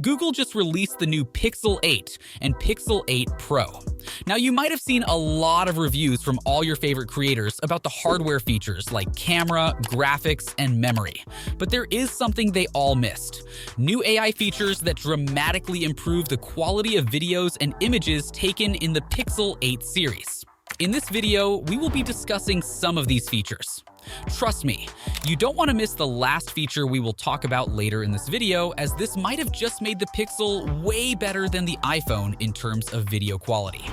Google just released the new Pixel 8 and Pixel 8 Pro. Now, you might have seen a lot of reviews from all your favorite creators about the hardware features like camera, graphics, and memory. But there is something they all missed: new AI features that dramatically improve the quality of videos and images taken in the Pixel 8 series. In this video, we will be discussing some of these features. Trust me, you don't want to miss the last feature we will talk about later in this video, as this might have just made the Pixel way better than the iPhone in terms of video quality.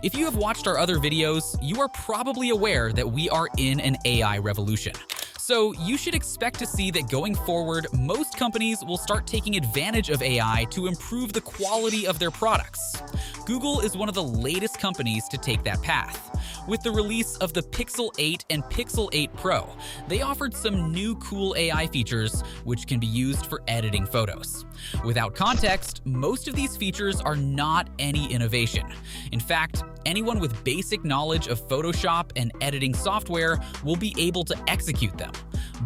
If you have watched our other videos, you are probably aware that we are in an AI revolution. So you should expect to see that going forward, most companies will start taking advantage of AI to improve the quality of their products. Google is one of the latest companies to take that path. With the release of the Pixel 8 and Pixel 8 Pro, they offered some new cool AI features which can be used for editing photos. Without context, most of these features are not any innovation. In fact, anyone with basic knowledge of Photoshop and editing software will be able to execute them.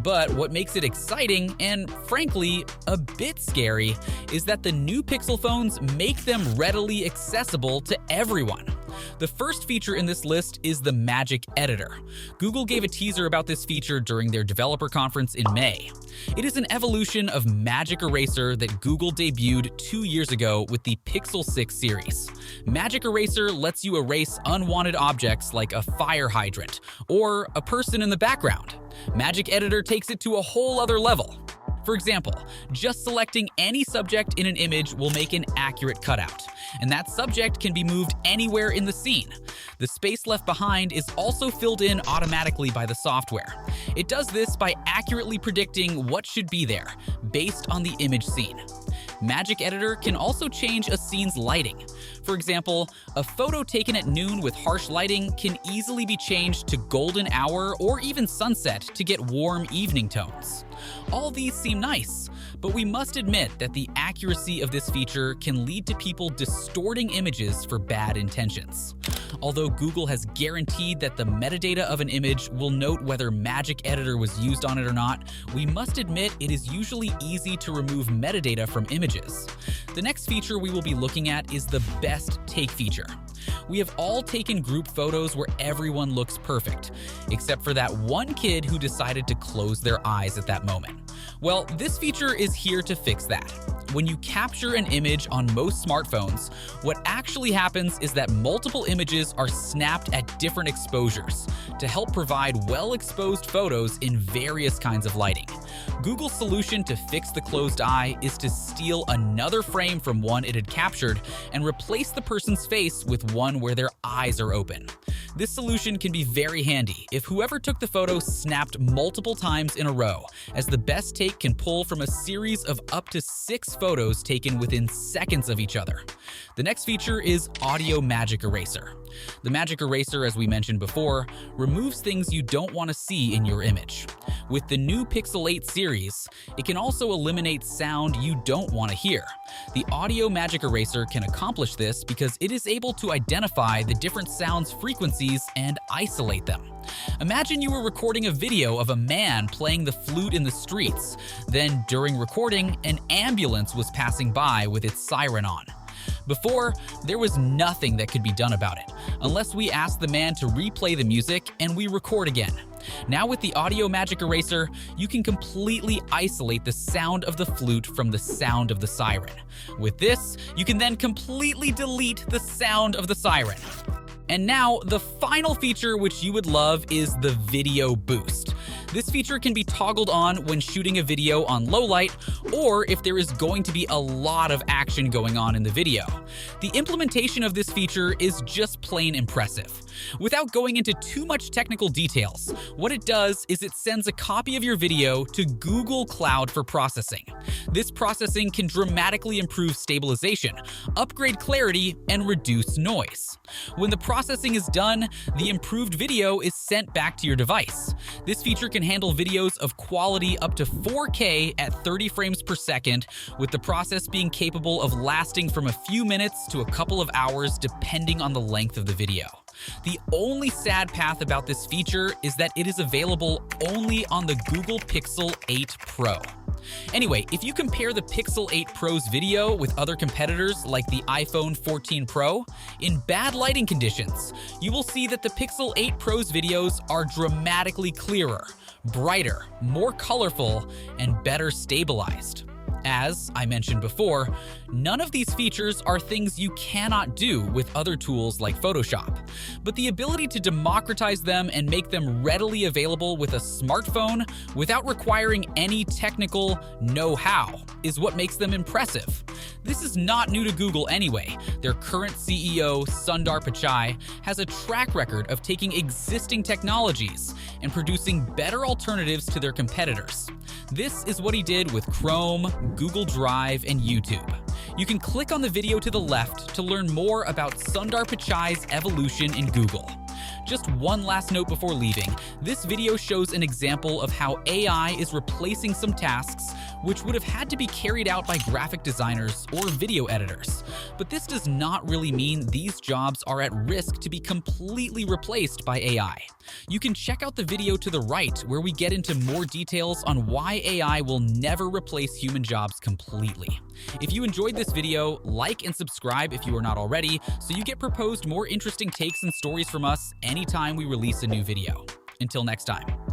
But what makes it exciting and, frankly, a bit scary is that the new Pixel phones make them readily accessible to everyone. The first feature in this list is the Magic Editor. Google gave a teaser about this feature during their developer conference in May. It is an evolution of Magic Eraser that Google debuted 2 years ago with the Pixel 6 series. Magic Eraser lets you erase unwanted objects like a fire hydrant or a person in the background. Magic Editor takes it to a whole other level. For example, just selecting any subject in an image will make an accurate cutout, and that subject can be moved anywhere in the scene. The space left behind is also filled in automatically by the software. It does this by accurately predicting what should be there, based on the image seen. Magic Editor can also change a scene's lighting. For example, a photo taken at noon with harsh lighting can easily be changed to golden hour or even sunset to get warm evening tones. All these seem nice, but we must admit that the accuracy of this feature can lead to people distorting images for bad intentions. Although Google has guaranteed that the metadata of an image will note whether Magic Editor was used on it or not, we must admit it is usually easy to remove metadata from images. The next feature we will be looking at is the Best Take feature. We have all taken group photos where everyone looks perfect, except for that one kid who decided to close their eyes at that moment. Well, this feature is here to fix that. When you capture an image on most smartphones, what actually happens is that multiple images are snapped at different exposures to help provide well-exposed photos in various kinds of lighting. Google's solution to fix the closed eye is to steal another frame from one it had captured and replace the person's face with one where their eyes are open. This solution can be very handy if whoever took the photo snapped multiple times in a row, as the Best Take can pull from a series of up to 6 photos taken within seconds of each other. The next feature is Audio Magic Eraser. The Magic Eraser, as we mentioned before, removes things you don't want to see in your image. With the new Pixel 8 series, it can also eliminate sound you don't want to hear. The Audio Magic Eraser can accomplish this because it is able to identify the different sounds' frequencies and isolate them. Imagine you were recording a video of a man playing the flute in the streets. Then, during recording, an ambulance was passing by with its siren on. Before, there was nothing that could be done about it, unless we asked the man to replay the music and we record again. Now with the Audio Magic Eraser, you can completely isolate the sound of the flute from the sound of the siren. With this, you can then completely delete the sound of the siren. And now, the final feature which you would love is the Video Boost. This feature can be toggled on when shooting a video on low light, or if there is going to be a lot of action going on in the video. The implementation of this feature is just plain impressive. Without going into too much technical details, what it does is it sends a copy of your video to Google Cloud for processing. This processing can dramatically improve stabilization, upgrade clarity, and reduce noise. When the processing is done, the improved video is sent back to your device. This feature can handle videos of quality up to 4K at 30 frames per second, with the process being capable of lasting from a few minutes to a couple of hours depending on the length of the video. The only sad path about this feature is that it is available only on the Google Pixel 8 Pro. Anyway, if you compare the Pixel 8 Pro's video with other competitors like the iPhone 14 Pro, in bad lighting conditions, you will see that the Pixel 8 Pro's videos are dramatically clearer, brighter, more colorful, and better stabilized. As I mentioned before, none of these features are things you cannot do with other tools like Photoshop, but the ability to democratize them and make them readily available with a smartphone without requiring any technical know-how is what makes them impressive. This is not new to Google anyway. Their current CEO, Sundar Pichai, has a track record of taking existing technologies and producing better alternatives to their competitors. This is what he did with Chrome, Google Drive, and YouTube. You can click on the video to the left to learn more about Sundar Pichai's evolution in Google. Just one last note before leaving. This video shows an example of how AI is replacing some tasks which would have had to be carried out by graphic designers or video editors. But this does not really mean these jobs are at risk to be completely replaced by AI. You can check out the video to the right where we get into more details on why AI will never replace human jobs completely. If you enjoyed this video, like and subscribe if you are not already, so you get proposed more interesting takes and stories from us anytime we release a new video. Until next time.